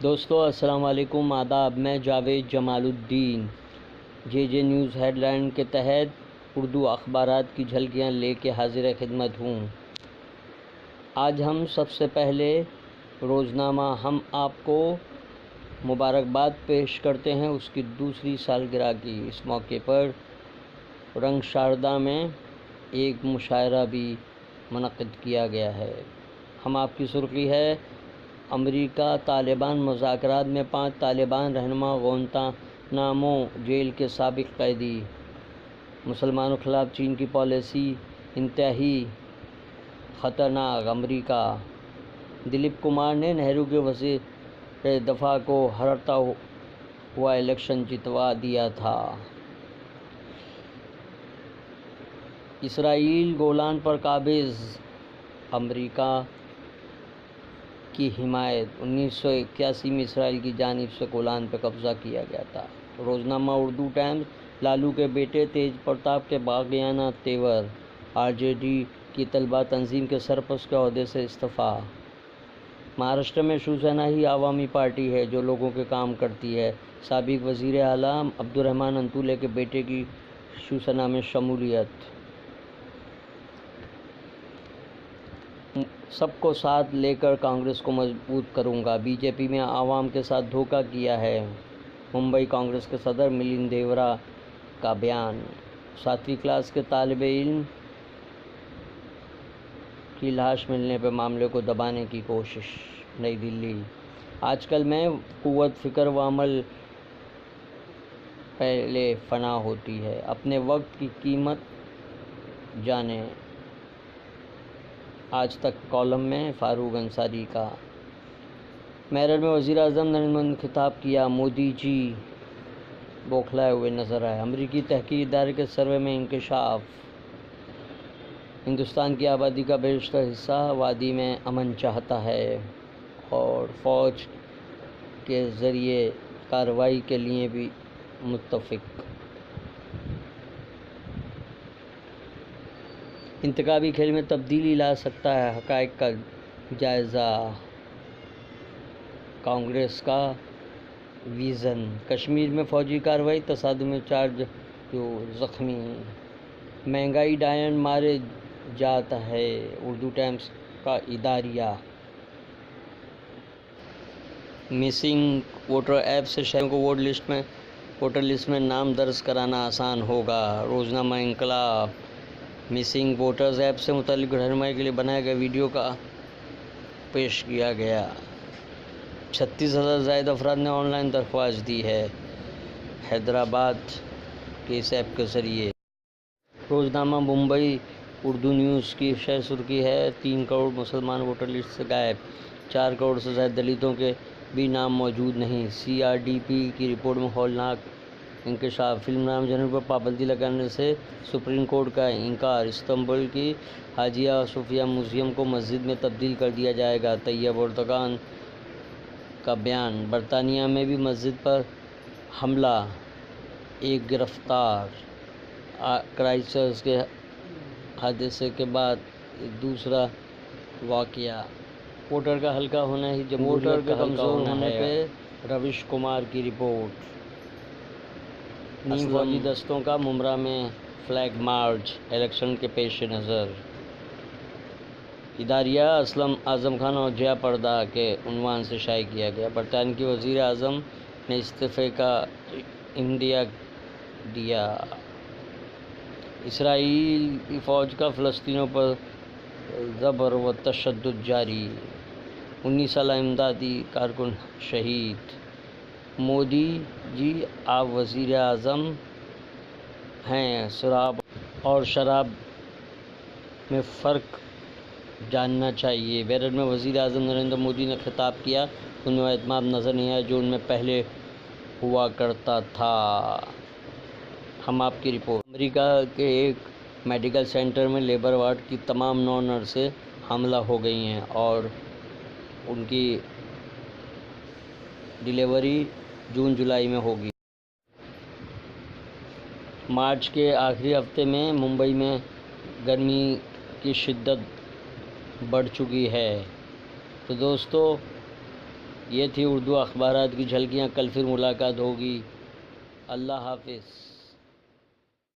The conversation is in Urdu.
دوستو السلام علیکم، آداب۔ میں جاوید جمال الدین جے نیوز ہیڈ لائن کے تحت اردو اخبارات کی جھلکیاں لے کے حاضر خدمت ہوں۔ آج ہم سب سے پہلے روزنامہ ہم آپ کو مبارکباد پیش کرتے ہیں اس کی دوسری سالگرہ کی۔ اس موقع پر رنگ شاردا میں ایک مشاعرہ بھی منعقد کیا گیا ہے۔ ہم آپ کی سرخی ہے: امریکہ طالبان مذاکرات میں 5 طالبان رہنما گوانتانامو جیل کے سابق قیدی۔ مسلمانوں خلاف چین کی پالیسی انتہائی خطرناک، امریکہ۔ دلیپ کمار نے نہرو کے وزیر دفاع کو ہارتا ہوا الیکشن جتوا دیا تھا۔ اسرائیل گولان پر قابض، امریکہ کی حمایت۔ 1981 میں اسرائیل کی جانب سے گولان پر قبضہ کیا گیا تھا۔ روزنامہ اردو ٹائمز: لالو کے بیٹے تیج پرتاپ کے باغیانہ تیور، آر جے ڈی کی طلبہ تنظیم کے سرپرست کے عہدے سے استعفیٰ۔ مہاراشٹر میں شیوسینا ہی عوامی پارٹی ہے جو لوگوں کے کام کرتی ہے۔ سابق وزیر اعلیٰ عبدالرحمان انتولے کے بیٹے کی شیوسینا میں شمولیت۔ سب کو ساتھ لے کر کانگریس کو مضبوط کروں گا، بی جے پی میں عوام کے ساتھ دھوکہ کیا ہے، ممبئی کانگریس کے صدر ملند دیورا کا بیان۔ 7ویں کلاس کے طالب علم کی لاش ملنے پر معاملے کو دبانے کی کوشش، نئی دہلی۔ آج کل میں قوت فکر و عمل پہلے فنا ہوتی ہے، اپنے وقت کی قیمت جانیں۔ آج تک کالم میں فاروق انصاری کا۔ میرٹھ میں وزیر اعظم نریندر مودی نے خطاب کیا، مودی جی بوکھلائے ہوئے نظر آئے۔ امریکی تحقیقی ادارے کے سروے میں انکشاف، ہندوستان کی آبادی کا بیشتر حصہ وادی میں امن چاہتا ہے اور فوج کے ذریعے کارروائی کے لیے بھی متفق۔ انتخابی کھیل میں تبدیلی لا سکتا ہے، حقائق کا جائزہ، کانگریس کا وژن۔ کشمیر میں فوجی کارروائی، تصادم میں 4 زخمی، مہنگائی ڈائنڈ مارے جاتا ہے، اردو ٹائمز کا اداریہ۔ مسنگ ووٹر ایپ سے شہریوں کو ووٹر لسٹ میں نام درج کرانا آسان ہوگا۔ روزنامہ انقلاب: مسنگ ووٹرز ایپ سے متعلق رہنمائی کے لیے بنائے گئے ویڈیو کا پیش کیا گیا۔ 36,000 سے زائد افراد نے آن لائن درخواست دی ہے، حیدرآباد کے اس ایپ کے ذریعے۔ روزنامہ ممبئی اردو نیوز کی شہ سرخی ہے: 3 کروڑ مسلمان ووٹر لسٹ سے غائب، 4 کروڑ سے زائد دلتوں کے بھی نام موجود نہیں۔ سی آر ڈی پی کی رپورٹ میں ہولناک انکشاف، فلم رام جنم پر پابندی لگانے سے سپریم کورٹ کا انکار۔ استنبول کی حاجیہ صوفیہ میوزیم کو مسجد میں تبدیل کر دیا جائے گا، طیب اردگان کا بیان۔ برطانیہ میں بھی مسجد پر حملہ، ایک گرفتار۔ کرائسٹ چرچ کے حادثے کے بعد ایک دوسرا واقعہ۔ ووٹر کا ہلکا ہونا ہی جمہوریت کا کمزور ہونے پہ رویش کمار کی رپورٹ۔ نیم فوجی دستوں کا ممبرا میں فلیگ مارچ، الیکشن کے پیش نظر۔ اداریہ اسلم اعظم خان اور جیا پردا کے عنوان سے شائع کیا گیا۔ برطانیہ کے وزیر اعظم نے استعفے کا عندیہ دیا۔ اسرائیلی فوج کا فلسطینیوں پر جبر و تشدد جاری، 19 سالہ امدادی کارکن شہید۔ مودی جی آپ وزیر اعظم ہیں، شراب اور شراب میں فرق جاننا چاہیے۔ میرٹھ میں وزیر اعظم نریندر مودی نے خطاب کیا، ان میں وہ اعتماد نظر نہیں آیا جو ان میں پہلے ہوا کرتا تھا۔ ہم آپ کی رپورٹ۔ امریکہ کے ایک میڈیکل سینٹر میں لیبر وارڈ کی تمام 9 نرسیں حاملہ ہو گئی ہیں اور ان کی ڈیلیوری جون جولائی میں ہوگی۔ مارچ کے آخری ہفتے میں ممبئی میں گرمی کی شدت بڑھ چکی ہے۔ تو دوستو یہ تھی اردو اخبارات کی جھلکیاں. کل پھر ملاقات ہوگی. اللہ حافظ.